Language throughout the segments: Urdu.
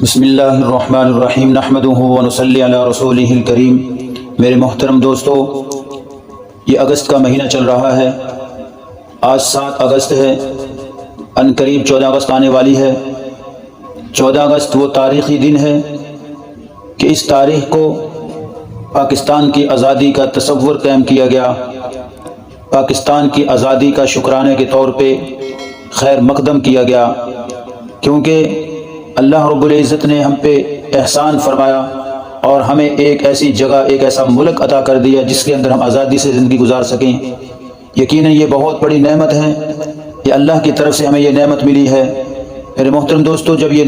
بسم اللہ الرحمن الرحیم نحمدہ ونصلی علی رسولہ الکریم۔ میرے محترم دوستو، یہ اگست کا مہینہ چل رہا ہے۔ آج 7 اگست ہے، ان قریب 14 اگست آنے والی ہے۔ 14 اگست وہ تاریخی دن ہے کہ اس تاریخ کو پاکستان کی آزادی کا تصور قائم کیا گیا۔ پاکستان کی آزادی کا شکرانے کے طور پہ خیر مقدم کیا گیا، کیونکہ اللہ رب العزت نے ہم پہ احسان فرمایا اور ہمیں ایک ایسی جگہ، ایک ایسا ملک عطا کر دیا جس کے اندر ہم آزادی سے زندگی گزار سکیں۔ یقیناً یہ بہت بڑی نعمت ہے، یہ اللہ کی طرف سے ہمیں یہ نعمت ملی ہے۔ میرے محترم دوستو، جب یہ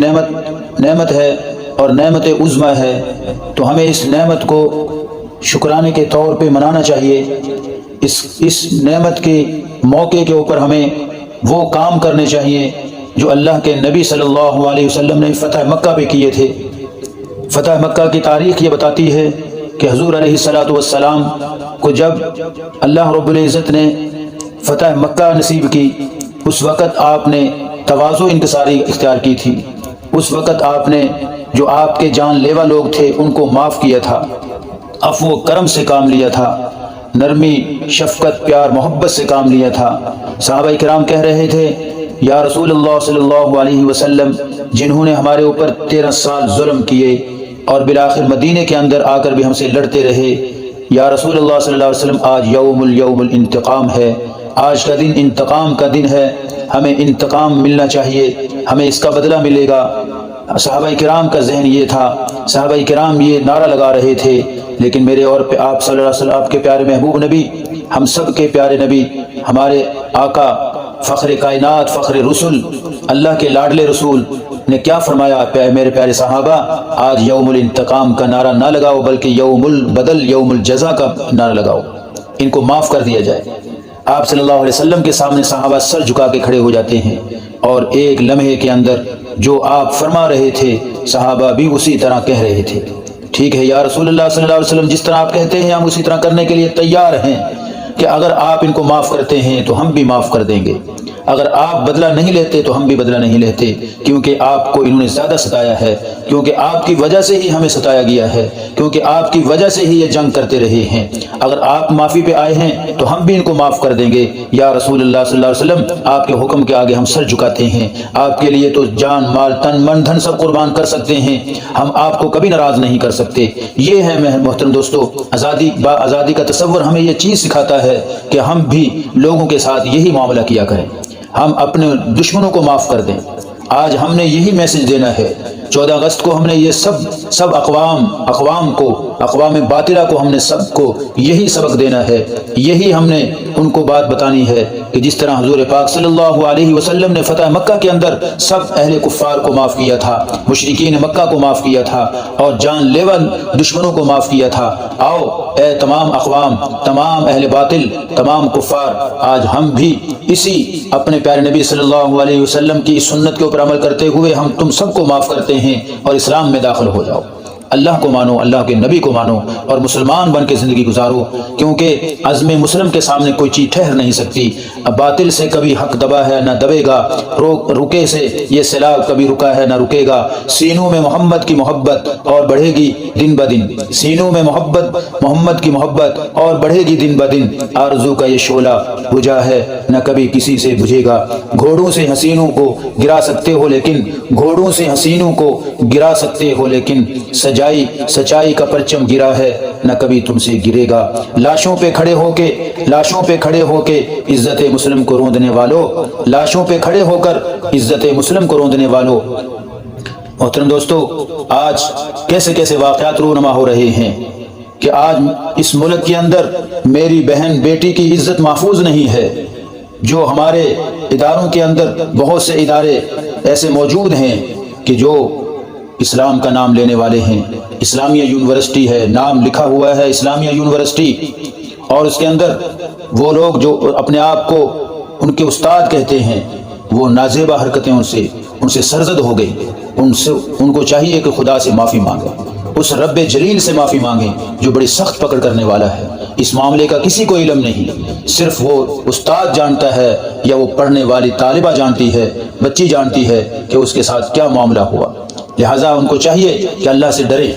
نعمت ہے اور نعمت عظمی ہے تو ہمیں اس نعمت کو شکرانے کے طور پہ منانا چاہیے۔ اس نعمت کے موقع کے اوپر ہمیں وہ کام کرنے چاہیے جو اللہ کے نبی صلی اللہ علیہ وسلم نے فتح مکہ پہ کیے تھے۔ فتح مکہ کی تاریخ یہ بتاتی ہے کہ حضور علیہ السلام کو جب اللہ رب العزت نے فتح مکہ نصیب کی، اس وقت آپ نے تواضع انکساری اختیار کی تھی۔ اس وقت آپ نے جو آپ کے جان لیوا لوگ تھے ان کو معاف کیا تھا، عفو و کرم سے کام لیا تھا، نرمی، شفقت، پیار، محبت سے کام لیا تھا۔ صحابہ کرام کہہ رہے تھے، یا رسول اللہ صلی اللہ علیہ وسلم، جنہوں نے ہمارے اوپر 13 سال ظلم کیے اور بالآخر مدینے کے اندر آ کر بھی ہم سے لڑتے رہے، یا رسول اللہ صلی اللہ علیہ وسلم، آج یوم الانتقام ہے، آج کا دن انتقام کا دن ہے، ہمیں انتقام ملنا چاہیے، ہمیں اس کا بدلہ ملے گا۔ صحابہ کرام کا ذہن یہ تھا، صحابہ کرام یہ نعرہ لگا رہے تھے، لیکن میرے اور پہ آپ صلی اللہ علیہ وسلم، آپ کے پیارے محبوب نبی، ہم سب کے پیارے نبی، ہمارے آقا، فخر کائنات، فخر رسول، اللہ کے لاڈلے رسول نے کیا فرمایا؟ میرے پیارے صحابہ، آج یوم الانتقام کا نعرہ نہ لگاؤ، بلکہ یوم البدل، یوم الجزا کا نعرہ لگاؤ، ان کو معاف کر دیا جائے۔ آپ صلی اللہ علیہ وسلم کے سامنے صحابہ سر جھکا کے کھڑے ہو جاتے ہیں، اور ایک لمحے کے اندر جو آپ فرما رہے تھے صحابہ بھی اسی طرح کہہ رہے تھے۔ ٹھیک ہے یا رسول اللہ صلی اللہ علیہ وسلم، جس طرح آپ کہتے ہیں ہم اسی طرح کرنے کے لیے تیار ہیں، کہ اگر آپ ان کو معاف کرتے ہیں تو ہم بھی معاف کر دیں گے، اگر آپ بدلہ نہیں لیتے تو ہم بھی بدلہ نہیں لیتے، کیونکہ آپ کو انہوں نے زیادہ ستایا ہے، کیونکہ آپ کی وجہ سے ہی ہمیں ستایا گیا ہے، کیونکہ آپ کی وجہ سے ہی یہ جنگ کرتے رہے ہیں۔ اگر آپ معافی پہ آئے ہیں تو ہم بھی ان کو معاف کر دیں گے۔ یا رسول اللہ صلی اللہ علیہ وسلم، آپ کے حکم کے آگے ہم سر جھکاتے ہیں، آپ کے لیے تو جان، مال، تن، من، دھن سب قربان کر سکتے ہیں، ہم آپ کو کبھی ناراض نہیں کر سکتے۔ یہ ہے محترم دوستو، آزادی کا تصور ہمیں یہ چیز سکھاتا ہے کہ ہم بھی لوگوں کے ساتھ یہی معاملہ کیا کریں، ہم اپنے دشمنوں کو معاف کر دیں۔ آج ہم نے یہی میسج دینا ہے۔ 14 اگست کو ہم نے یہ سب اقوام باطلہ کو ہم نے سب کو یہی سبق دینا ہے، یہی ہم نے ان کو بات بتانی ہے کہ جس طرح حضور پاک صلی اللہ علیہ وسلم نے فتح مکہ کے اندر سب اہل کفار کو معاف کیا تھا، مشرکین مکہ کو معاف کیا تھا، اور جان لیوا دشمنوں کو معاف کیا تھا۔ آؤ اے تمام اقوام، تمام اہل باطل، تمام کفار، آج ہم بھی اسی اپنے پیارے نبی صلی اللہ علیہ وسلم کی سنت کے اوپر عمل کرتے ہوئے ہم تم سب کو معاف کرتے ہیں، اور اسلام میں داخل ہو جاؤ۔ اللہ کو مانو، اللہ کے نبی کو مانو، اور مسلمان بن کے زندگی گزارو، کیونکہ عزم مسلم کے سامنے کوئی چیز ٹھہر نہیں سکتی۔ باطل سے کبھی حق دبا ہے نہ دبے گا، رکے سے یہ سیلاب کبھی رکا ہے نہ رکے گا۔ سینوں میں محمد کی محبت اور بڑھے گی دن بدن، سینوں میں محمد کی محبت اور بڑھے گی دن بدن۔ آرزو کا یہ شعلہ بجھا ہے نہ کبھی کسی سے بجھے گا۔ گھوڑوں سے حسینوں کو گرا سکتے ہو لیکن سچائی کا پرچم گرا ہے نہ کبھی تم سے گرے گا۔ لاشوں پہ کھڑے ہو کے عزت مسلم کو روندنے والوں، لاشوں پہ کھڑے ہو کر عزت مسلم کو روندنے والوں۔ محترم دوستو، آج کیسے کیسے واقعات رونما ہو رہے ہیں کہ آج اس ملک کے اندر میری بہن بیٹی کی عزت محفوظ نہیں ہے۔ جو ہمارے اداروں کے اندر بہت سے ادارے ایسے موجود ہیں کہ جو اسلام کا نام لینے والے ہیں، اسلامیہ یونیورسٹی ہے، نام لکھا ہوا ہے اسلامیہ یونیورسٹی، اور اس کے اندر وہ لوگ جو اپنے آپ کو ان کے استاد کہتے ہیں، وہ نازیبہ حرکتیں ان سے سرزد ہو گئی۔ ان کو چاہیے کہ خدا سے معافی مانگیں، اس رب جلیل سے معافی مانگیں جو بڑی سخت پکڑ کرنے والا ہے۔ اس معاملے کا کسی کو علم نہیں، صرف وہ استاد جانتا ہے یا وہ پڑھنے والی طالبہ جانتی ہے، بچی جانتی ہے کہ اس کے ساتھ کیا معاملہ ہوا۔ لہٰذا ان کو چاہیے کہ اللہ سے ڈریں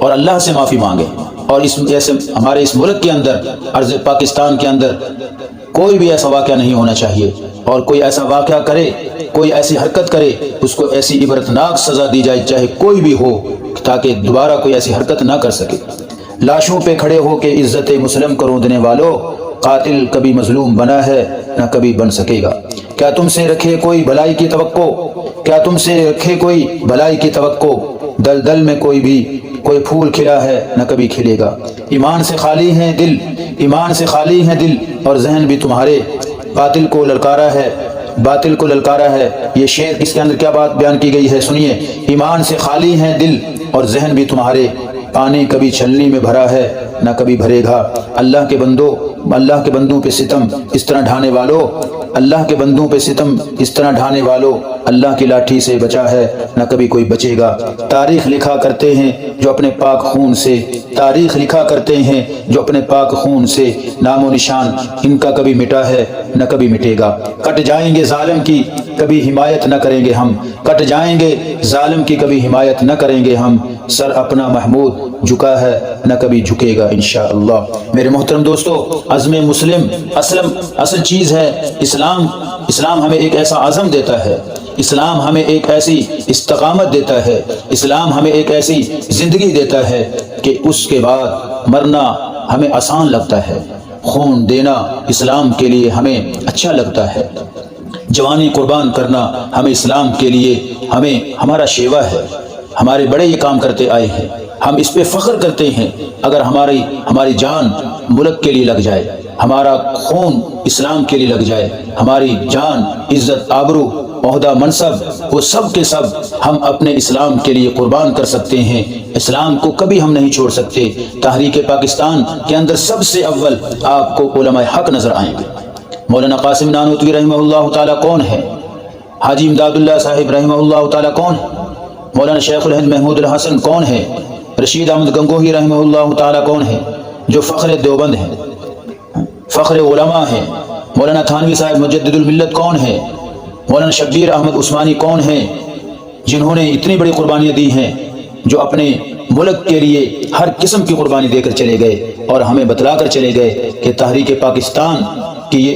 اور اللہ سے معافی مانگیں، اور ہمارے اس ملک کے اندر، ارض پاکستان کے اندر کوئی بھی ایسا واقعہ نہیں ہونا چاہیے، اور کوئی ایسا واقعہ کرے، کوئی ایسی حرکت کرے، اس کو ایسی عبرتناک سزا دی جائے چاہے کوئی بھی ہو، تاکہ دوبارہ کوئی ایسی حرکت نہ کر سکے۔ لاشوں پہ کھڑے ہو کے عزت مسلم کو روندنے والوں، قاتل کبھی مظلوم بنا ہے نہ کبھی بن سکے گا۔ کیا تم سے رکھے کوئی بھلائی کی توقع، کیا تم سے رکھے کوئی بھلائی کی توقع، دلدل میں کوئی پھول کھلا ہے نہ کبھی کھلے گا۔ ایمان سے خالی ہیں دل، ایمان سے خالی ہیں دل اور ذہن بھی تمہارے، باطل کو للکارا ہے، باطل کو للکارا ہے۔ یہ شعر اس کے اندر کیا بات بیان کی گئی ہے سنیے۔ ایمان سے خالی ہیں دل اور ذہن بھی تمہارے، پانی کبھی چھلنی میں بھرا ہے نہ کبھی بھرے گا۔ اللہ کے بندوں پہ ستم اس طرح ڈھانے والوں، اللہ کے بندوں پہ ستم اس طرح ڈھانے والوں، اللہ کی لاٹھی سے بچا ہے نہ کبھی کوئی بچے گا۔ تاریخ لکھا کرتے ہیں جو اپنے پاک خون سے، تاریخ لکھا کرتے ہیں جو اپنے پاک خون سے، نام و نشان ان کا کبھی مٹا ہے نہ کبھی مٹے گا۔ کٹ جائیں گے ظالم کی کبھی حمایت نہ کریں گے ہم، کٹ جائیں گے ظالم کی کبھی حمایت نہ کریں گے ہم، سر اپنا محمود جھکا ہے نہ کبھی جھکے گا انشاءاللہ۔ میرے محترم دوستو، عزم مسلم اصل چیز ہے اسلام ہمیں ایک ایسا عزم دیتا ہے، اسلام ہمیں ایک ایسی استقامت دیتا ہے، اسلام ہمیں ایک ایسی زندگی دیتا ہے کہ اس کے بعد مرنا ہمیں آسان لگتا ہے، خون دینا اسلام کے لیے ہمیں اچھا لگتا ہے، جوانی قربان کرنا ہمیں اسلام کے لیے ہمارا شیوا ہے۔ ہمارے بڑے یہ کام کرتے آئے ہیں، ہم اس پہ فخر کرتے ہیں۔ اگر ہماری جان ملک کے لیے لگ جائے، ہمارا خون اسلام کے لیے لگ جائے، ہماری جان، عزت، آبرو، عہدہ، منصب، وہ سب کے سب ہم اپنے اسلام کے لیے قربان کر سکتے ہیں۔ اسلام کو کبھی ہم نہیں چھوڑ سکتے۔ تحریک پاکستان کے اندر سب سے اول آپ کو علماء حق نظر آئیں گے۔ مولانا قاسم نانوتوی رحمہ اللہ تعالیٰ کون ہے؟ حاجی امداد اللہ صاحب رحمہ اللہ تعالیٰ کون ہے؟ مولانا شیخ الہند محمود الحسن کون ہے؟ رشید احمد گنگوہی رحمہ اللہ تعالیٰ کون ہے؟ جو فخر دیوبند ہیں، فخر علماء ہیں۔ مولانا تھانوی صاحب مجدد الملت کون ہے؟ مولانا شبیر احمد عثمانی کون ہیں؟ جنہوں نے اتنی بڑی قربانیاں دی ہیں، جو اپنے ملک کے لیے ہر قسم کی قربانی دے کر چلے گئے اور ہمیں بتلا کر چلے گئے کہ تحریک پاکستان کی یہ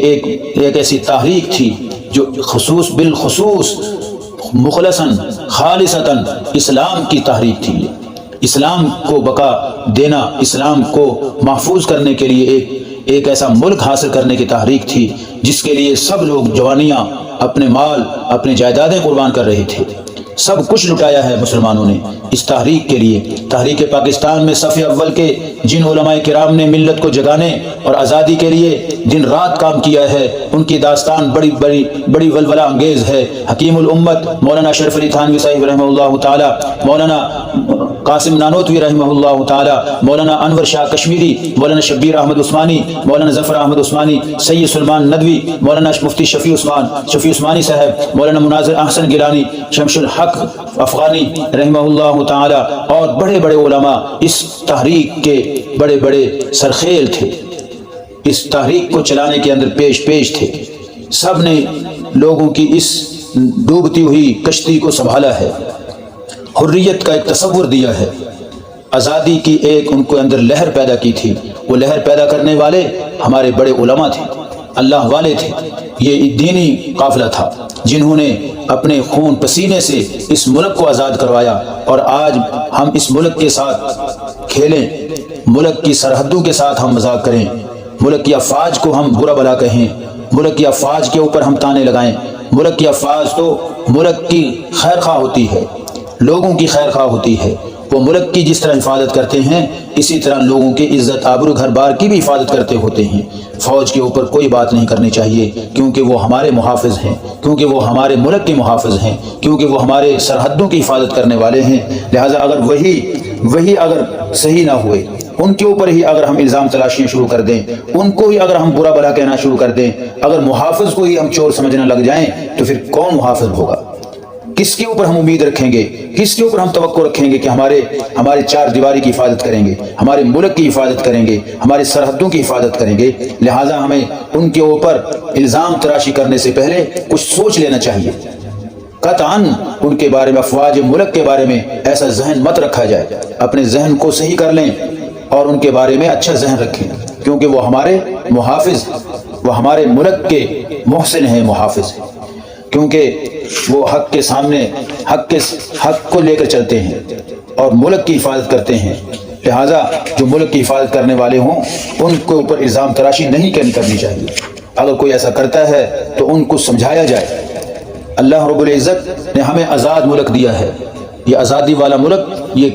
ایک ایسی تحریک تھی جو بالخصوص مخلصاً خالصتاً اسلام کی تحریک تھی۔ اسلام کو بقا دینا، اسلام کو محفوظ کرنے کے لیے ایک ایسا ملک حاصل کرنے کی تحریک تھی جس کے لیے سب لوگ جوانیاں، اپنے مال، اپنی جائیدادیں قربان کر رہے تھے۔ سب کچھ لٹایا ہے مسلمانوں نے اس تحریک کے لیے۔ تحریک پاکستان میں صف اول کے جن علماء کرام نے ملت کو جگانے اور آزادی کے لیے دن رات کام کیا ہے، ان کی داستان بڑی ولولہ انگیز ہے۔ حکیم الامت مولانا اشرف علی تھانوی صاحب رحمہ اللہ تعالی، مولانا قاسم نانوتوی رحمہ اللہ تعالی، مولانا انور شاہ کشمیری، مولانا شبیر احمد عثمانی، مولانا ظفر احمد عثمانی، سید سلمان ندوی، مولانا مفتی شفیع عثمانی صاحب، مولانا مناظر احسن گیلانی، شمس الحق افغانی رحمہ اللہ تعالی، اور بڑے بڑے علماء اس تحریک کے بڑے بڑے سرخیل تھے، اس تحریک کو چلانے کے اندر پیش تھے۔ سب نے لوگوں کی اس ڈوبتی ہوئی کشتی کو سنبھالا ہے، حریت کا ایک تصور دیا ہے، آزادی کی ایک ان کو اندر لہر پیدا کی تھی۔ وہ لہر پیدا کرنے والے ہمارے بڑے علماء تھے، اللہ والے تھے۔ یہ دینی قافلہ تھا جنہوں نے اپنے خون پسینے سے اس ملک کو آزاد کروایا، اور آج ہم اس ملک کے ساتھ کھیلیں، ملک کی سرحدوں کے ساتھ ہم مذاق کریں، ملک کی افواج کو ہم برا بھلا کہیں، ملک کی افواج کے اوپر ہم تانے لگائیں۔ ملک کی افواج تو ملک کی خیر خواہ ہوتی ہے، لوگوں کی خیر خواہ ہوتی ہے۔ وہ ملک کی جس طرح حفاظت کرتے ہیں، اسی طرح لوگوں کی عزت، آبرو، گھر بار کی بھی حفاظت کرتے ہوتے ہیں۔ فوج کے اوپر کوئی بات نہیں کرنی چاہیے، کیونکہ وہ ہمارے محافظ ہیں، کیونکہ وہ ہمارے ملک کے محافظ ہیں، کیونکہ وہ ہمارے سرحدوں کی حفاظت کرنے والے ہیں۔ لہٰذا اگر وہی اگر صحیح نہ ہوئے، ان کے اوپر ہی اگر ہم الزام تلاشیاں شروع کر دیں، ان کو ہی اگر ہم برا بھلا کہنا شروع کر دیں، اگر محافظ کو ہی ہم چور سمجھنے لگ جائیں، تو پھر کون محافظ ہوگا؟ کس کے اوپر ہم امید رکھیں گے؟ کس کے اوپر ہم توقع رکھیں گے کہ ہمارے چار دیواری کی حفاظت کریں گے، ہمارے ملک کی حفاظت کریں گے، ہماری سرحدوں کی حفاظت کریں گے؟ لہٰذا ہمیں ان کے اوپر الزام تراشی کرنے سے پہلے کچھ سوچ لینا چاہیے۔ قطعاً ان کے بارے میں، افواج ملک کے بارے میں ایسا ذہن مت رکھا جائے۔ اپنے ذہن کو صحیح کر لیں اور ان کے بارے میں اچھا ذہن رکھیں، کیونکہ وہ ہمارے محافظ، وہ ہمارے ملک کے محسن ہیں، محافظ ہیں، کیونکہ وہ حق کے سامنے حق کو لے کر چلتے ہیں اور ملک کی حفاظت کرتے ہیں۔ لہٰذا جو ملک کی حفاظت کرنے والے ہوں ان کے اوپر الزام تراشی نہیں کرنی چاہیے۔ اگر کوئی ایسا کرتا ہے تو ان کو سمجھایا جائے۔ اللہ رب العزت نے ہمیں آزاد ملک دیا ہے، یہ آزادی والا ملک، یہ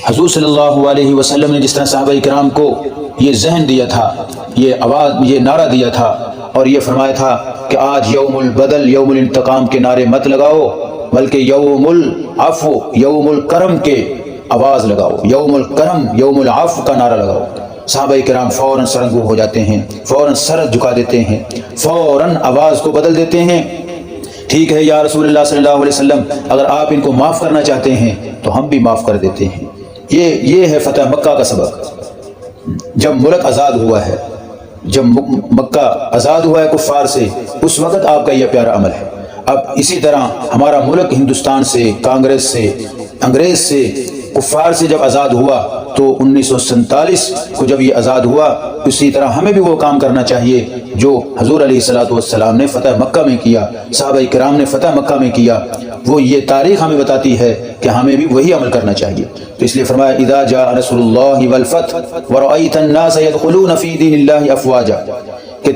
حضور صلی اللہ علیہ وسلم نے جس طرح صحابہ کرام کو یہ ذہن دیا تھا، یہ آواز، یہ نعرہ دیا تھا اور یہ فرمایا تھا کہ آج یوم البدل، یوم الانتقام کے نعرے مت لگاؤ، بلکہ یوم العفو، یوم الکرم کے آواز لگاؤ، یوم الکرم، یوم العفو کا نعرہ لگاؤ۔ صحابہ کرام فوراً سرنگو ہو جاتے ہیں، فوراً سر جھکا دیتے ہیں، فوراً آواز کو بدل دیتے ہیں۔ ٹھیک ہے یا رسول اللہ صلی اللہ علیہ وسلم، اگر آپ ان کو معاف کرنا چاہتے ہیں تو ہم بھی معاف کر دیتے ہیں۔ یہ ہے فتح مکہ کا سبق۔ جب ملک آزاد ہوا ہے، جب مکہ آزاد ہوا ہے کفار سے، اس وقت آپ کا یہ پیارا عمل ہے۔ اب اسی طرح ہمارا ملک ہندوستان سے، کانگریس سے، انگریز سے، کفار سے جب آزاد ہوا تو 1947 کو جب یہ آزاد ہوا، اسی طرح ہمیں بھی وہ کام کرنا چاہیے جو حضور علیہ الصلوۃ والسلام نے فتح مکہ میں کیا، صحابہ کرام نے فتح مکہ میں کیا۔ وہ یہ تاریخ ہمیں بتاتی ہے کہ ہمیں بھی وہی عمل کرنا چاہیے۔ تو اس لیے فرمایا اذا جاء رسول اللہ والفتح ورأيت الناس يدخلون في دين الله افواجا، کہ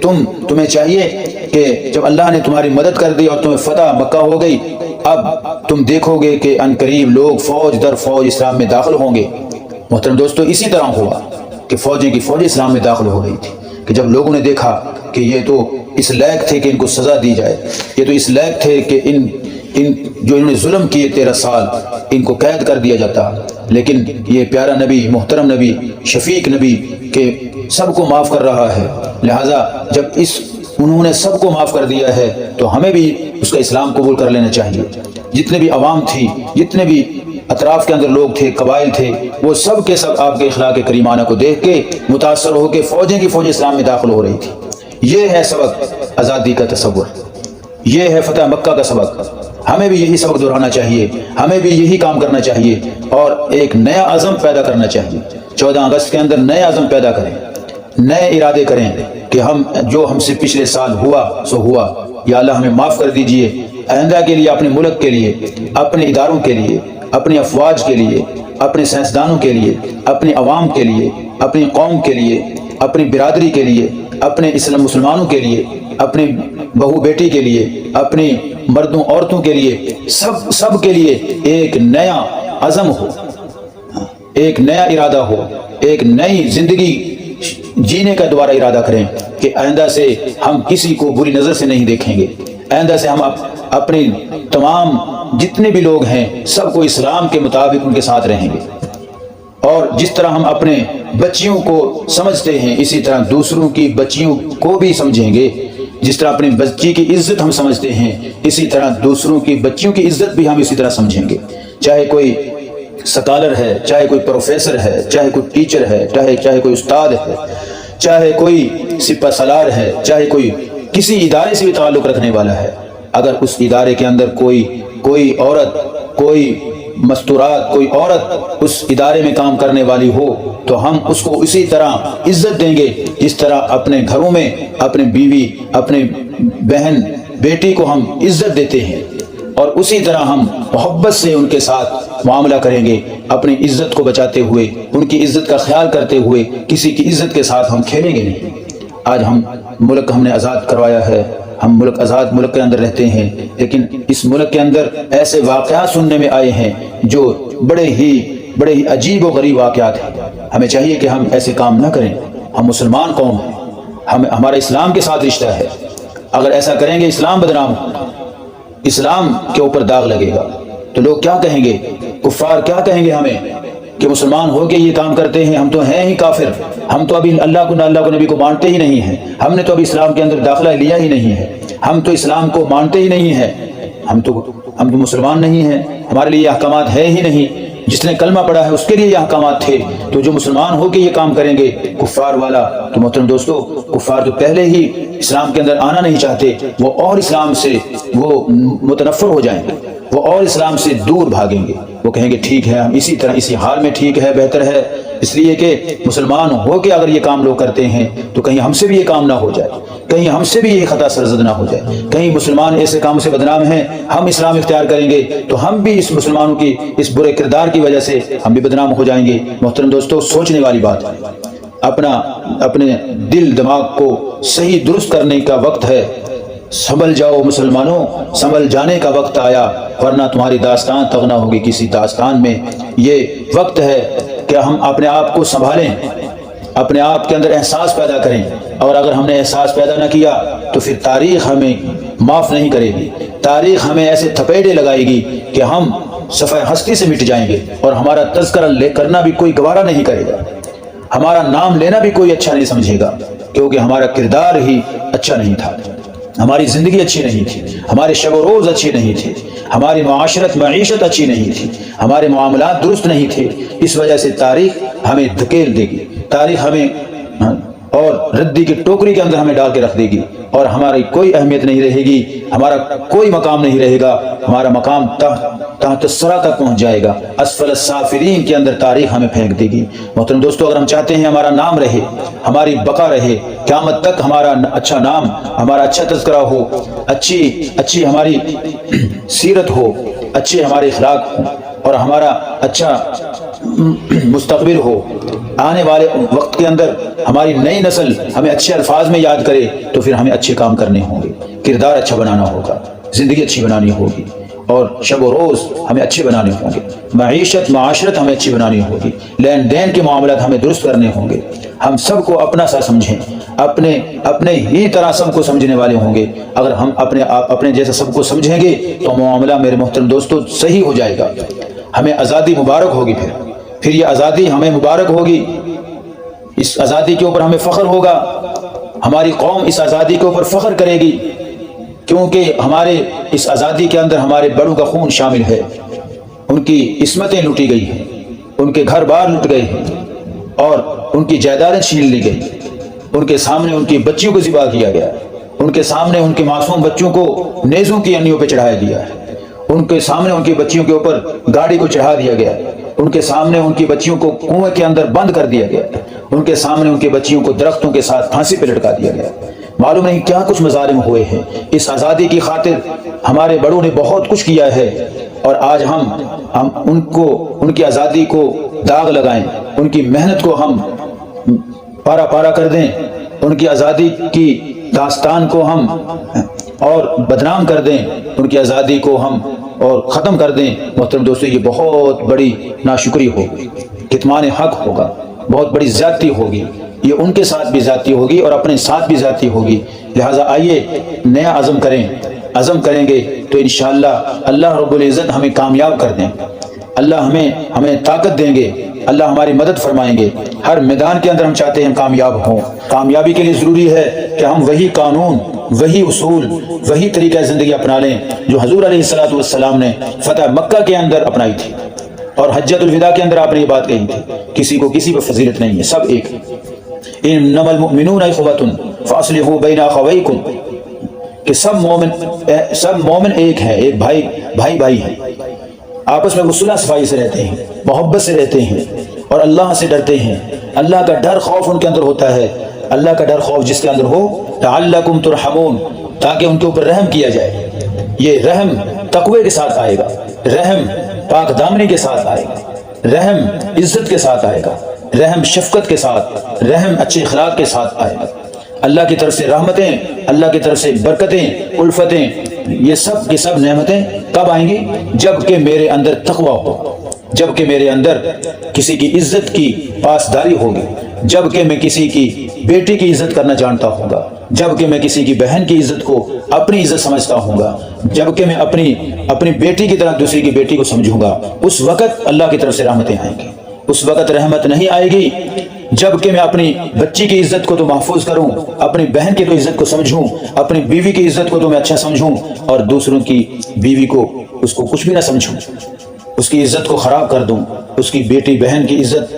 تمہیں چاہیے کہ جب اللہ نے تمہاری مدد کر دی اور تمہیں فتح مکہ ہو گئی، اب تم دیکھو گے کہ عنقریب لوگ فوج در فوج اسلام میں داخل ہوں گے۔ محترم دوستو، اسی طرح ہوا کہ فوجیں کی فوج اسلام میں داخل ہو گئی تھی کہ جب لوگوں نے دیکھا کہ یہ تو اس لائق تھے کہ ان کو سزا دی جائے، یہ تو اس لائق تھے کہ ان جو انہوں نے ظلم کیے 13 سال، ان کو قید کر دیا جاتا، لیکن یہ پیارا نبی، محترم نبی، شفیق نبی کہ سب کو معاف کر رہا ہے۔ لہٰذا جب انہوں نے سب کو معاف کر دیا ہے تو ہمیں بھی اس کا اسلام قبول کر لینا چاہیے۔ جتنے بھی عوام تھی، جتنے بھی اطراف کے اندر لوگ تھے، قبائل تھے، وہ سب کے سب آپ کے اخلاق کریمانہ کو دیکھ کے متاثر ہو کے فوجیں کی فوج اسلام میں داخل ہو رہی تھی۔ یہ ہے سبق آزادی کا تصور، یہ ہے فتح مکہ کا سبق۔ ہمیں بھی یہی سبق دہرانا چاہیے، ہمیں بھی یہی کام کرنا چاہیے اور ایک نیا عزم پیدا کرنا چاہیے۔ 14 اگست کے اندر نئے عزم پیدا کریں، نئے ارادے کریں کہ ہم سے پچھلے سال ہوا سو ہوا، یا اللہ ہمیں معاف کر دیجئے۔ آئندہ کے لیے، اپنے ملک کے لیے، اپنے اداروں کے لیے، اپنی افواج کے لیے، اپنے سائنسدانوں کے لیے، اپنے عوام کے لیے، اپنی قوم کے لیے، اپنی برادری کے لیے، اپنے مسلمانوں کے لیے، اپنے بہو بیٹی کے لیے، اپنے مردوں عورتوں کے لیے، سب کے لیے ایک نیا عزم ہو، ایک نیا ارادہ ہو، ایک نئی زندگی جینے کا دوبارہ ارادہ کریں کہ آئندہ سے ہم کسی کو بری نظر سے نہیں دیکھیں گے۔ آئندہ سے ہم اپنے تمام جتنے بھی لوگ ہیں سب کو اسلام کے مطابق ان کے ساتھ رہیں گے، اور جس طرح ہم اپنے بچیوں کو سمجھتے ہیں اسی طرح دوسروں کی بچیوں کو بھی سمجھیں گے۔ جس طرح اپنی بچی کی عزت ہم سمجھتے ہیں اسی طرح دوسروں کی بچیوں کی عزت بھی ہم اسی طرح سمجھیں گے۔ چاہے کوئی سکالر ہے، چاہے کوئی پروفیسر ہے، چاہے کوئی ٹیچر ہے، چاہے کوئی استاد ہے، چاہے کوئی سپہ سالار ہے، چاہے کوئی کسی ادارے سے بھی تعلق رکھنے والا ہے، اگر اس ادارے کے اندر کوئی عورت، کوئی مستورات، کوئی عورت اس ادارے میں کام کرنے والی ہو تو ہم اس کو اسی طرح عزت دیں گے جس طرح اپنے گھروں میں اپنے بیوی، اپنے بہن بیٹی کو ہم عزت دیتے ہیں، اور اسی طرح ہم محبت سے ان کے ساتھ معاملہ کریں گے، اپنی عزت کو بچاتے ہوئے، ان کی عزت کا خیال کرتے ہوئے، کسی کی عزت کے ساتھ ہم کھیلیں گے نہیں۔ آج ملک ہم نے آزاد کروایا ہے، ہم آزاد ملک کے اندر رہتے ہیں، لیکن اس ملک کے اندر ایسے واقعات سننے میں آئے ہیں جو بڑے ہی عجیب و غریب واقعات ہیں۔ ہمیں چاہیے کہ ہم ایسے کام نہ کریں۔ ہم مسلمان قوم ہیں، ہمارا اسلام کے ساتھ رشتہ ہے۔ اگر ایسا کریں گے اسلام بدنام، اسلام کے اوپر داغ لگے گا تو لوگ کیا کہیں گے؟ کفار کیا کہیں گے ہمیں کہ مسلمان ہو کے یہ کام کرتے ہیں، ہم تو ہیں ہی کافر، ہم تو ابھی اللہ کو نبی کو مانتے ہی نہیں ہیں، ہم نے تو ابھی اسلام کے اندر داخلہ لیا ہی نہیں ہے، ہم تو اسلام کو مانتے ہی نہیں ہیں، ہم تو مسلمان نہیں ہیں، ہمارے لیے یہ احکامات ہے ہی نہیں۔ جس نے کلمہ پڑھا ہے اس کے لیے یہ احکامات تھے، تو جو مسلمان ہو کے یہ کام کریں گے کفار والا، تو محترم دوستو کفار تو پہلے ہی اسلام کے اندر آنا نہیں چاہتے، وہ اور اسلام سے وہ متنفر ہو جائیں گے، وہ اور اسلام سے دور بھاگیں گے، وہ کہیں گے ٹھیک ہے ہم اسی طرح اسی حال میں ٹھیک ہے، بہتر ہے، اس لیے کہ مسلمان ہو کے اگر یہ کام لوگ کرتے ہیں تو کہیں ہم سے بھی یہ کام نہ ہو جائے، کہیں ہم سے بھی یہ خطا سرزد نہ ہو جائے، کہیں مسلمان ایسے کاموں سے بدنام ہیں، ہم اسلام اختیار کریں گے تو ہم بھی اس مسلمانوں کی اس برے کردار کی وجہ سے ہم بھی بدنام ہو جائیں گے۔ محترم دوستو سوچنے والی بات ہے، اپنے دل دماغ کو صحیح درست کرنے کا وقت ہے، سنبھل جاؤ مسلمانوں، سنبھل جانے کا وقت آیا، ورنہ تمہاری داستان تغنا ہوگی کسی داستان میں۔ یہ وقت ہے کہ ہم اپنے آپ کو سنبھالیں، اپنے آپ کے اندر احساس پیدا کریں، اور اگر ہم نے احساس پیدا نہ کیا تو پھر تاریخ ہمیں معاف نہیں کرے گی، تاریخ ہمیں ایسے تھپیڑے لگائے گی کہ ہم صفحہ ہستی سے مٹ جائیں گے، اور ہمارا تذکرہ کرنا بھی کوئی گوارا نہیں کرے گا، ہمارا نام لینا بھی کوئی اچھا نہیں سمجھے گا، کیونکہ ہمارا کردار ہی اچھا نہیں تھا، ہماری زندگی اچھی نہیں تھی، ہمارے شب و روز اچھی نہیں تھی، ہماری معیشت اچھی نہیں تھی، ہمارے معاملات درست نہیں تھے، اس وجہ سے تاریخ ہمیں دھکیل دے گی، تاریخ ہمیں اور ردی کی ٹوکری کے اندر ہمیں ڈال کے رکھ دے گی، اور ہماری کوئی اہمیت نہیں رہے گی، ہمارا کوئی مقام نہیں رہے گا، ہمارا مقام تحت الثری تک پہنچ جائے گا، اسفل السافلین کے اندر تاریخ ہمیں پھینک دے گی۔ محترم دوستو اگر ہم چاہتے ہیں ہمارا نام رہے، ہماری بقا رہے، قیامت تک ہمارا اچھا نام، ہمارا اچھا تذکرہ ہو، اچھی ہماری سیرت ہو، اچھے ہمارے اخلاق ہوں، اور ہمارا اچھا مستقبل ہو، آنے والے وقت کے اندر ہماری نئی نسل ہمیں اچھے الفاظ میں یاد کرے، تو پھر ہمیں اچھے کام کرنے ہوں گے، کردار اچھا بنانا ہوگا، زندگی اچھی بنانی ہوگی، اور شب و روز ہمیں اچھے بنانے ہوں گے، معاشرت ہمیں اچھی بنانی ہوگی، لین دین کے معاملات ہمیں درست کرنے ہوں گے، ہم سب کو اپنا سا سمجھیں، اپنے ہی طرح سب کو سمجھنے والے ہوں گے۔ اگر ہم اپنے جیسا سب کو سمجھیں گے تو معاملہ میرے محترم دوستو صحیح ہو جائے گا، ہمیں آزادی مبارک ہوگی، پھر یہ آزادی ہمیں مبارک ہوگی، اس آزادی کے اوپر ہمیں فخر ہوگا، ہماری قوم اس آزادی کے اوپر فخر کرے گی، کیونکہ ہمارے اس آزادی کے اندر ہمارے بڑوں کا خون شامل ہے، ان کی عصمتیں لوٹی گئی ہیں، ان کے گھر بار لٹ گئے ہیں، اور ان کی جائیدادیں چھین لی گئی، ان کے سامنے ان کی بچیوں کو ذبح کیا گیا، ان کے سامنے ان کے معصوم بچوں کو نیزوں کی انیوں پہ چڑھایا گیا ہے، ان کے سامنے ان کی بچیوں کے اوپر گاڑی کو چڑھا دیا گیا، ان کے سامنے ان کی بچیوں کو کنویں کے اندر بند کر دیا گیا، ان کے سامنے ان کی بچیوں کو درختوں کے ساتھ پھانسی پہ لٹکا دیا گیا، معلوم نہیں کیا کچھ مظالم ہوئے ہیں۔ اس آزادی کی خاطر ہمارے بڑوں نے بہت کچھ کیا ہے، اور آج ہم ان کی آزادی کو داغ لگائیں، ان کی محنت کو ہم پارا پارا کر دیں، ان کی آزادی کی داستان کو ہم اور بدنام کر دیں، ان کی آزادی کو ہم اور ختم کر دیں، محترم دوستو یہ بہت بڑی ناشکری ہوگی، کتمان حق ہوگا، بہت بڑی زیادتی ہوگی، یہ ان کے ساتھ بھی زیادتی ہوگی اور اپنے ساتھ بھی زیادتی ہوگی۔ لہٰذا آئیے نیا عزم کریں گے تو انشاءاللہ اللہ رب العزت ہمیں کامیاب کر دیں، اللہ ہمیں طاقت دیں گے، اللہ ہماری مدد فرمائیں گے، ہر میدان کے اندر ہم چاہتے ہیں ہم کامیاب ہوں۔ کامیابی کے لیے ضروری ہے کہ ہم وہی قانون، وہی اصول، وہی طریقہ زندگی اپنا لیں جو حضور علیہ الصلوۃ والسلام نے فتح مکہ کے اندر اپنائی تھی، اور حجۃ الوداع کے اندر آپ نے یہ بات کہی تھی، کسی کو کسی پر فضیلت نہیں ہے، سب ایک ہے۔ انما المؤمنون اخوۃ فاصلحوا بین اخویکم، کہ سب مومن ایک ہے، ایک بھائی ہے، آپس میں صلح صفائی سے رہتے ہیں، محبت سے رہتے ہیں، اور اللہ سے ڈرتے ہیں، اللہ کا ڈر خوف ان کے اندر ہوتا ہے، اللہ کا ڈر خوف جس کے اندر ہو لعلکم ترحمون، تاکہ ان کے اوپر رحم کیا جائے۔ یہ رحم تقوی کے ساتھ آئے گا، رحم پاک دامنی کے ساتھ آئے گا، رحم عزت کے ساتھ آئے گا، رحم شفقت کے ساتھ، رحم اچھے اخلاق کے ساتھ آئے گا۔ اللہ کی طرف سے رحمتیں، اللہ کی طرف سے برکتیں، الفتیں، یہ سب کی سب نعمتیں کب آئیں گی؟ جب کہ میرے اندر تقوی ہو، جب کہ میرے اندر کسی کی عزت کی پاسداری ہوگی، جب کہ میں کسی کی بیٹی کی عزت کرنا جانتا ہوں گا، جب کہ میں کسی کی بہن کی عزت کو اپنی عزت سمجھتا ہوں گا، جب کہ میں اپنی بیٹی کی طرح دوسری کی بیٹی کو سمجھوں گا، اس وقت اللہ کی طرف سے رحمتیں آئیں گی۔ اس وقت رحمت نہیں آئے گی جب کہ میں اپنی بچی کی عزت کو تو محفوظ کروں، اپنی بہن کی تو عزت کو سمجھوں، اپنی بیوی کی عزت کو تو میں اچھا سمجھوں، اور دوسروں کی بیوی کو اس کو کچھ بھی نہ سمجھوں، اس کی عزت کو خراب کر دوں، اس کی بیٹی بہن کی عزت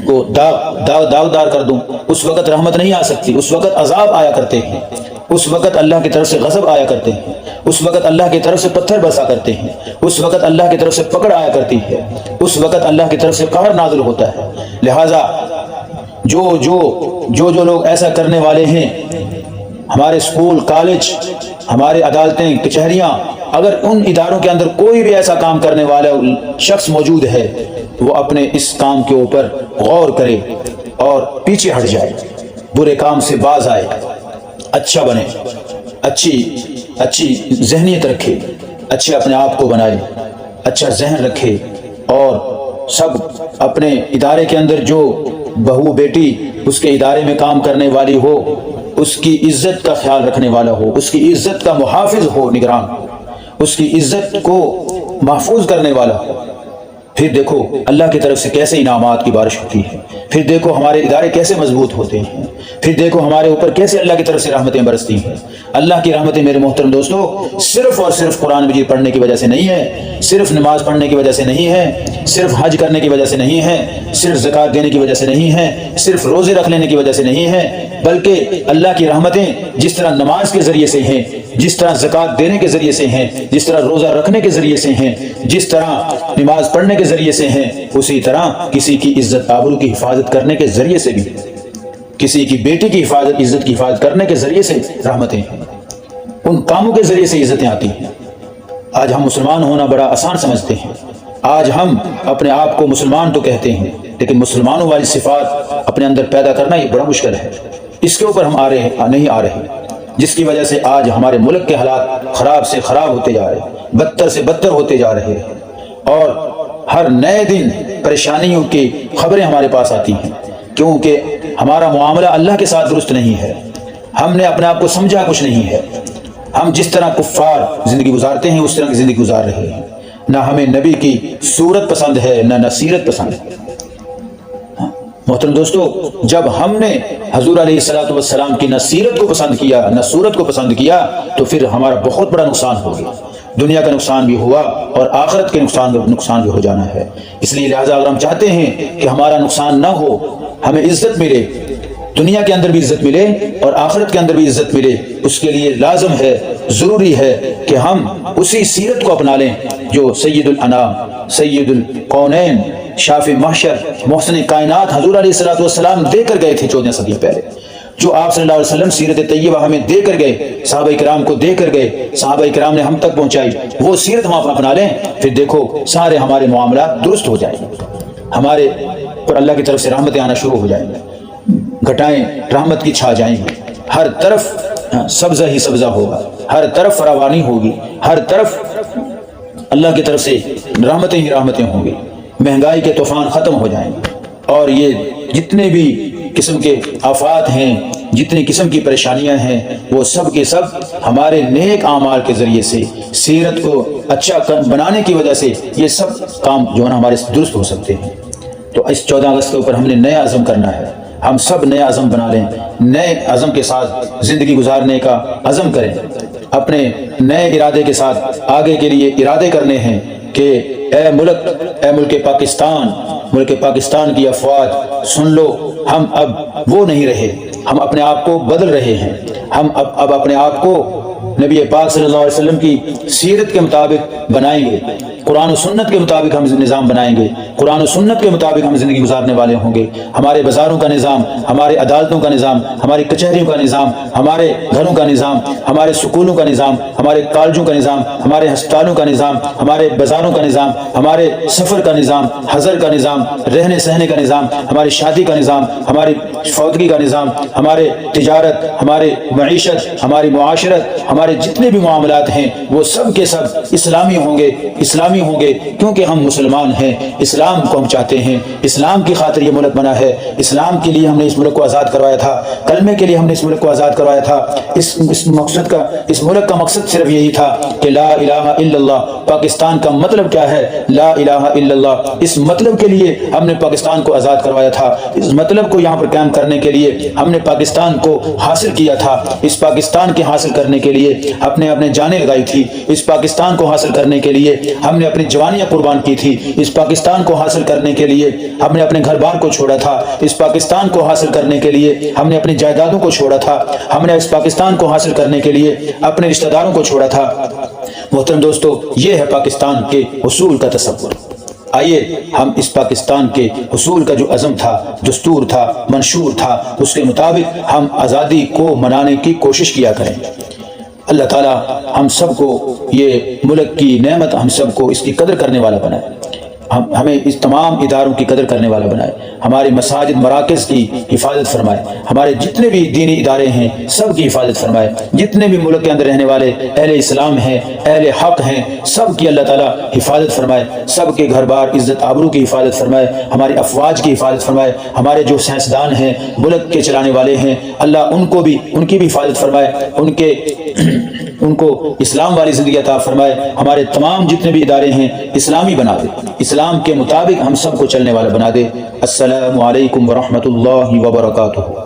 کو داغدار کر دوں، اس وقت رحمت نہیں آ سکتی، اس وقت عذاب آیا کرتے ہیں، اس وقت اللہ کی طرف سے غضب آیا کرتے ہیں، اس وقت اللہ کی طرف سے پتھر برسا کرتے ہیں، اس وقت اللہ کی طرف سے پکڑ آیا کرتی ہے، اس وقت اللہ کی طرف سے قہر نازل ہوتا ہے۔ لہٰذا جو لوگ ایسا کرنے والے ہیں، ہمارے اسکول کالج، ہمارے عدالتیں کچہریاں، اگر ان اداروں کے اندر کوئی بھی ایسا کام کرنے والا شخص موجود ہے، وہ اپنے اس کام کے اوپر غور کرے اور پیچھے ہٹ جائے، برے کام سے باز آئے، اچھا بنے، اچھی ذہنیت رکھے، اچھے اپنے آپ کو بنائے، اچھا ذہن رکھے، اور سب اپنے ادارے کے اندر جو بہو بیٹی اس کے ادارے میں کام کرنے والی ہو، اس کی عزت کا خیال رکھنے والا ہو، اس کی عزت کا محافظ ہو، نگران، اس کی عزت کو محفوظ کرنے والا ہو۔ پھر دیکھو اللہ کی طرف سے کیسے انعامات کی بارش ہوتی ہے، پھر دیکھو ہمارے ادارے کیسے مضبوط ہوتے ہیں، پھر دیکھو ہمارے اوپر کیسے اللہ کی طرف سے رحمتیں برستی ہیں۔ اللہ کی رحمتیں میرے محترم دوستو صرف اور صرف قرآن مجید پڑھنے کی وجہ سے نہیں ہے، صرف نماز پڑھنے کی وجہ سے نہیں ہے، صرف حج کرنے کی وجہ سے نہیں ہے، صرف زکوٰۃ دینے کی وجہ سے نہیں ہے، صرف روزے رکھ لینے کی وجہ سے نہیں ہے، بلکہ اللہ کی رحمتیں جس طرح نماز کے ذریعے سے ہیں، جس طرح زکوٰۃ دینے کے ذریعے سے ہیں، جس طرح روزہ رکھنے کے ذریعے سے ہیں، جس طرح نماز پڑھنے کے ذریعے سے ہیں، اسی طرح کسی کی عزت آبرو کی حفاظت کرنے کے ذریعے سے بھی، کسی کی بیٹی کی حفاظت، عزت کی حفاظت کرنے کے ذریعے سے رحمتیں ہیں، ان کاموں کے ذریعے سے عزتیں آتی ہیں۔ آج ہم مسلمان ہونا بڑا آسان سمجھتے ہیں، آج ہم اپنے آپ کو مسلمان تو کہتے ہیں، لیکن مسلمانوں والی صفات اپنے اندر پیدا کرنا یہ بڑا مشکل ہے۔ اس کے اوپر ہم نہیں آ رہے، جس کی وجہ سے آج ہمارے ملک کے حالات خراب سے خراب ہوتے جا رہے ہیں، بدتر سے بدتر ہوتے جا رہے ہیں، اور ہر نئے دن پریشانیوں کی خبریں ہمارے پاس آتی ہیں، کیونکہ ہمارا معاملہ اللہ کے ساتھ درست نہیں ہے، ہم نے اپنے آپ کو سمجھا کچھ نہیں ہے، ہم جس طرح کفار زندگی گزارتے ہیں اس طرح کی زندگی گزار رہے ہیں، نہ ہمیں نبی کی صورت پسند ہے، نہ سیرت پسند ہے۔ محترم دوستو، جب ہم نے حضور علیہ الصلوۃ والسلام کی نہ سیرت کو پسند کیا، نہ صورت کو پسند کیا، تو پھر ہمارا بہت بڑا نقصان ہو گیا، دنیا کا نقصان بھی ہوا اور آخرت کے نقصان بھی ہو جانا ہے۔ اس لیے لہٰذا اگر ہم چاہتے ہیں کہ ہمارا نقصان نہ ہو، ہمیں عزت ملے، دنیا کے اندر بھی عزت ملے اور آخرت کے اندر بھی عزت ملے، اس کے لیے لازم ہے، ضروری ہے کہ ہم اسی سیرت کو اپنا لیں جو سید الانام، سید الکونین، شافی محشر، محسن کائنات حضور علیہ الصلوۃ والسلام دے کر گئے تھے 14 صدی پہلے، جو آپ صلی اللہ علیہ وسلم سیرت طیبہ ہمیں دے کر گئے، صحابہ کرام کو دے کر گئے، صحابہ کرام نے ہم تک پہنچائی، وہ سیرت ہم اپنا لیں، پھر دیکھو سارے ہمارے معاملات درست ہو جائیں گے، ہمارے پر اللہ کی طرف سے رحمتیں آنا شروع ہو جائیں گے، گھٹائیں رحمت کی چھا جائیں گی، ہر طرف سبزہ ہی سبزہ ہوگا، ہر طرف فراوانی ہوگی، ہر طرف اللہ کی طرف سے رحمتیں ہی رحمتیں ہوں گی، مہنگائی کے طوفان ختم ہو جائیں گے، اور یہ جتنے بھی قسم کے آفات ہیں، جتنی قسم کی پریشانیاں ہیں، وہ سب کے سب ہمارے نیک اعمال کے ذریعے سے، سیرت کو اچھا بنانے کی وجہ سے یہ سب کام جو ہے ہمارے درست ہو سکتے ہیں۔ تو اس 14 اگست کے اوپر ہم نے نیا عزم کرنا ہے، ہم سب نیا عزم بنا لیں، نئے عزم کے ساتھ زندگی گزارنے کا عزم کریں، اپنے نئے ارادے کے ساتھ آگے کے لیے ارادے کرنے ہیں کہ اے ملک پاکستان، ملک پاکستان کی افواج سن لو، ہم اب وہ نہیں رہے، ہم اپنے آپ کو بدل رہے ہیں، ہم اب اپنے آپ کو نبی پاک صلی اللہ علیہ وسلم کی سیرت کے مطابق بنائیں گے، قرآن و سنت کے مطابق ہم نظام بنائیں گے، قرآن و سنت کے مطابق ہم زندگی گزارنے والے ہوں گے، ہمارے بازاروں کا نظام، ہمارے عدالتوں کا نظام، ہماری کچہریوں کا نظام، ہمارے گھروں کا نظام، ہمارے سکولوں کا نظام، ہمارے کالجوں کا نظام، ہمارے ہسپتالوں کا نظام، ہمارے بازاروں کا نظام، ہمارے سفر کا نظام، حضر کا نظام، رہنے سہنے کا نظام، ہماری شادی کا نظام، ہماری فوتگی کا نظام، ہمارے تجارت، ہمارے معیشت، ہماری معاشرت، ہمارے جتنے بھی معاملات ہیں وہ سب کے سب اسلامی ہوں گے، کیونکہ ہم مسلمان ہیں، اسلام کو ہم چاہتے ہیں، اسلام کی خاطر یہ ملک بنا ہے، اسلام کے لیے ہم نے اس ملک کو آزاد کروایا تھا، کلمے کے لیے ہم نے اس ملک کو آزاد کروایا تھا، اس ملک کا مقصد صرف یہی تھا کہ لا الہ الا اللہ، پاکستان کا مطلب کیا ہے؟ لا الہ الا اللہ، اس مطلب کے لیے ہم نے پاکستان کو آزاد کروایا تھا، اس مطلب کو یہاں پر قائم فراہم کرنے کے لیے ہم نے پاکستان کو حاصل کیا تھا، اس پاکستان کے حاصل کرنے کے لیے اپنے جانیں لگائی تھی، اس پاکستان کو حاصل کرنے کے لیے ہم نے اپنی جوانیاں قربان کی تھی، اس پاکستان کو حاصل کرنے کے لیے ہم نے اپنے گھر بار کو چھوڑا تھا، اس پاکستان کو حاصل کرنے کے لیے ہم نے اپنی جائیدادوں کو چھوڑا تھا، ہم نے اس پاکستان کو حاصل کرنے کے لیے اپنے رشتہ داروں کو چھوڑا تھا۔ محترم دوستو، یہ ہے پاکستان کے حصول کا تصور۔ آئیے ہم اس پاکستان کے حصول کا جو عزم تھا، دستور تھا، منشور تھا، اس کے مطابق ہم آزادی کو منانے کی کوشش کیا کریں۔ اللہ تعالی ہم سب کو یہ ملک کی نعمت، ہم سب کو اس کی قدر کرنے والا بنائے، ہمیں اس تمام اداروں کی قدر کرنے والا بنائے، ہماری مساجد مراکز کی حفاظت فرمائے، ہمارے جتنے بھی دینی ادارے ہیں سب کی حفاظت فرمائے، جتنے بھی ملک کے اندر رہنے والے اہل اسلام ہیں، اہل حق ہیں، سب کی اللہ تعالیٰ حفاظت فرمائے، سب کے گھر بار عزت آبرو کی حفاظت فرمائے، ہماری افواج کی حفاظت فرمائے، ہمارے جو سائنسدان ہیں، ملک کے چلانے والے ہیں، اللہ ان کی بھی حفاظت فرمائے، ان کو اسلام والی زندگی عطا فرمائے، ہمارے تمام جتنے بھی ادارے ہیں اسلامی بنا دے، اسلام کے مطابق ہم سب کو چلنے والا بنا دے۔ السلام علیکم ورحمۃ اللہ وبرکاتہ۔